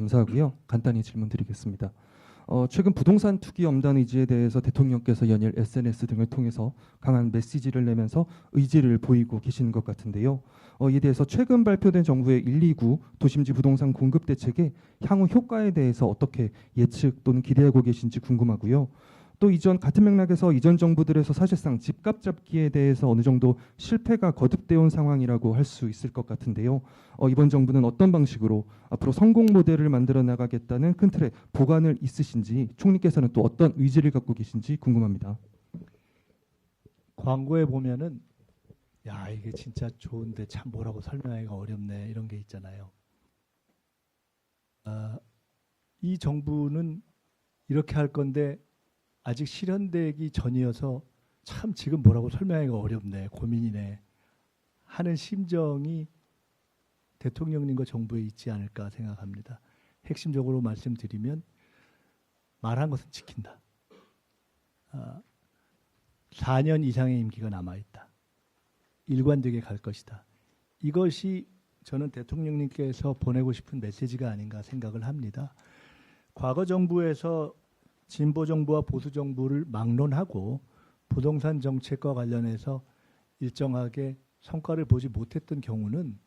감사하고요. 간단히 질문드리겠습니다. 최근 부동산 투기 엄단 의지에 대해서 대통령께서 연일 SNS 등을 통해서 강한 메시지를 내면서 의지를 보이고 계시는 것 같은데요. 이에 대해서 최근 발표된 정부의 129 도심지 부동산 공급 대책의 향후 효과에 대해서 어떻게 예측 또는 기대하고 계신지 궁금하고요. 또 같은 맥락에서 이전 정부들에서 사실상 집값 잡기에 대해서 어느 정도 실패가 거듭되어 온 상황이라고 할 수 있을 것 같은데요. 이번 정부는 어떤 방식으로 앞으로 성공 모델을 만들어 나가겠다는 큰 틀의 보관을 있으신지, 총리께서는 또 어떤 의지를 갖고 계신지 궁금합니다. 광고에 보면은 야, 이게 진짜 좋은데 참 뭐라고 설명하기가 어렵네, 이런 게 있잖아요. 이 정부는 이렇게 할 건데 아직 실현되기 전이어서 참 지금 뭐라고 설명하기가 어렵네, 고민이네 하는 심정이 대통령님과 정부에 있지 않을까 생각합니다. 핵심적으로 말씀드리면 말한 것은 지킨다. 4년 이상의 임기가 남아있다. 일관되게 갈 것이다. 이것이 저는 대통령님께서 보내고 싶은 메시지가 아닌가 생각을 합니다. 과거 정부에서 진보 정부와 보수 정부를 막론하고 부동산 정책과 관련해서 일정하게 성과를 보지 못했던 경우는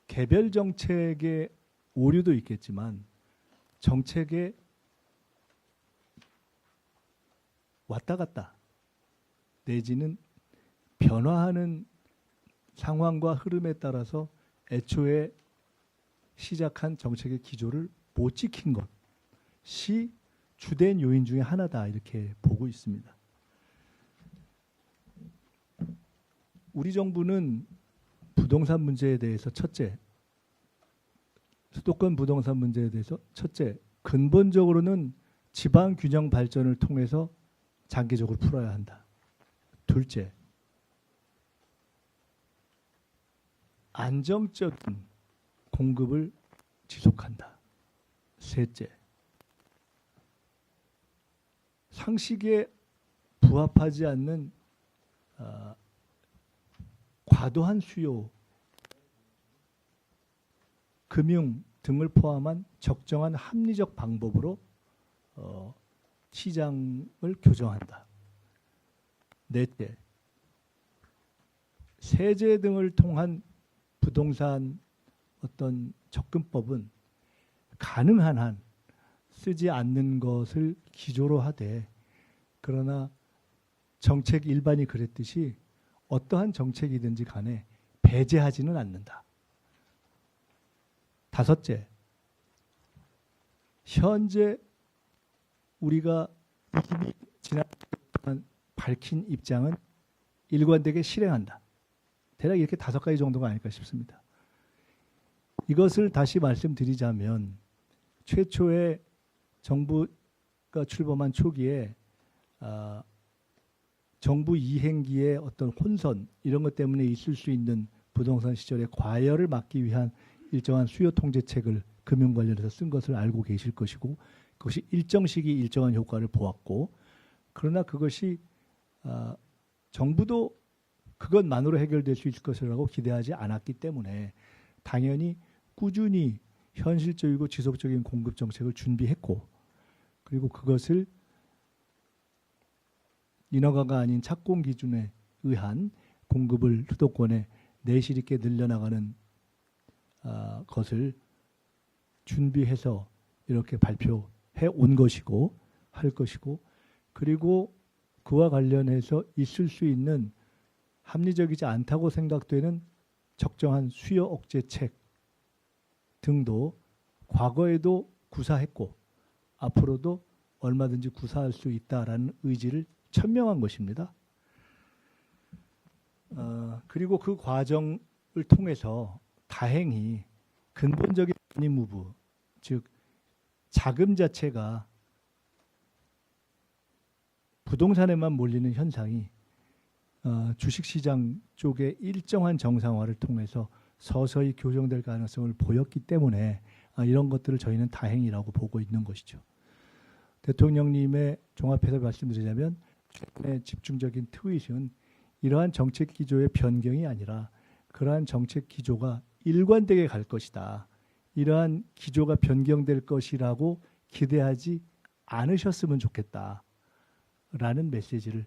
개별 정책의 오류도 있겠지만 정책의 왔다 갔다 내지는 변화하는 상황과 흐름에 따라서 애초에 시작한 정책의 기조를 못 지킨 것이 주된 요인 중에 하나다, 이렇게 보고 있습니다. 우리 정부는 부동산 문제에 대해서 첫째, 수도권 부동산 문제에 대해서 첫째, 근본적으로는 지방 균형 발전을 통해서 장기적으로 풀어야 한다. 둘째, 안정적인 공급을 지속한다. 셋째, 상식에 부합하지 않는 과도한 수요, 금융 등을 포함한 적정한 합리적 방법으로 시장을 교정한다. 넷째, 세제 등을 통한 부동산 어떤 접근법은 가능한 한 쓰지 않는 것을 기조로 하되, 그러나 정책 일반이 그랬듯이 어떠한 정책이든지 간에 배제하지는 않는다. 다섯째, 현재 우리가 지난 밝힌 입장은 일관되게 실행한다. 대략 이렇게 5가지 정도가 아닐까 싶습니다. 이것을 다시 말씀드리자면 최초에 정부가 출범한 초기에 정부 이행기의 어떤 혼선 이런 것 때문에 있을 수 있는 부동산 시절의 과열을 막기 위한 일정한 수요 통제책을 금융 관련해서 쓴 것을 알고 계실 것이고, 그것이 일정 시기 일정한 효과를 보았고, 그러나 그것이 정부도 그것만으로 해결될 수 있을 것이라고 기대하지 않았기 때문에 당연히 꾸준히 현실적이고 지속적인 공급 정책을 준비했고, 그리고 그것을 인허가가 아닌 착공 기준에 의한 공급을 수도권에 내실 있게 늘려나가는 것을 준비해서 이렇게 발표해 온 것이고 할 것이고, 그리고 그와 관련해서 있을 수 있는 합리적이지 않다고 생각되는 적정한 수요 억제책 등도 과거에도 구사했고 앞으로도 얼마든지 구사할 수 있다라는 의지를 천명한 것입니다. 그리고 그 과정을 통해서 다행히 근본적인 머니 무브, 즉 자금 자체가 부동산에만 몰리는 현상이 주식시장 쪽의 일정한 정상화를 통해서 서서히 교정될 가능성을 보였기 때문에 이런 것들을 저희는 다행이라고 보고 있는 것이죠. 대통령님의 종합해서 말씀드리자면 최근의 집중적인 트윗은 이러한 정책 기조의 변경이 아니라 그러한 정책 기조가 일관되게 갈 것이다. 이러한 기조가 변경될 것이라고 기대하지 않으셨으면 좋겠다라는 메시지를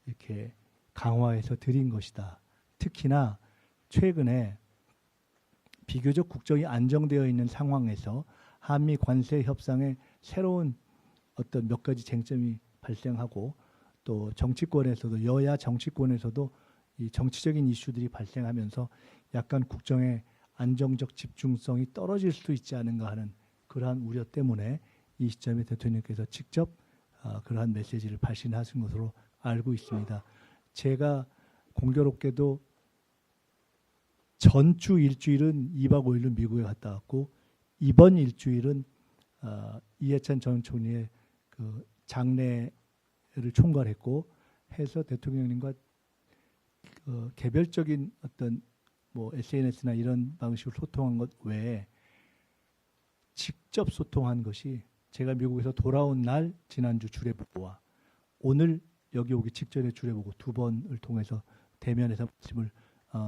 이렇게 강화해서 드린 것이다. 특히나 최근에 비교적 국정이 안정되어 있는 상황에서 한미 관세 협상에 새로운 어떤 몇 가지 쟁점이 발생하고 또 정치권에서도 여야 정치권에서도 이 정치적인 이슈들이 발생하면서 약간 국정의 안정적 집중성이 떨어질 수도 있지 않은가 하는 그러한 우려 때문에 이 시점에 대통령께서 직접 그러한 메시지를 발신하신 것으로 알고 있습니다. 제가 공교롭게도 전주 일주일은 2박 5일로 미국에 갔다 왔고 이번 일주일은 이해찬 전 총리의 그 장례를 총괄했고 해서 대통령님과 개별적인 어떤 뭐 SNS나 이런 방식으로 소통한 것 외에 직접 소통한 것이 제가 미국에서 돌아온 날 지난주 주례보고와 오늘 여기 오기 직전에 주례보고 두 번을 통해서 대면에서 말씀을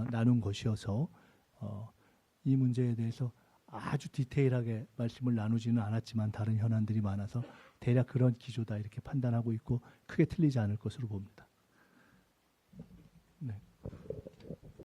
나눈 것이어서 이 문제에 대해서 아주 디테일하게 말씀을 나누지는 않았지만 다른 현안들이 많아서 대략 그런 기조다 이렇게 판단하고 있고 크게 틀리지 않을 것으로 봅니다. 네.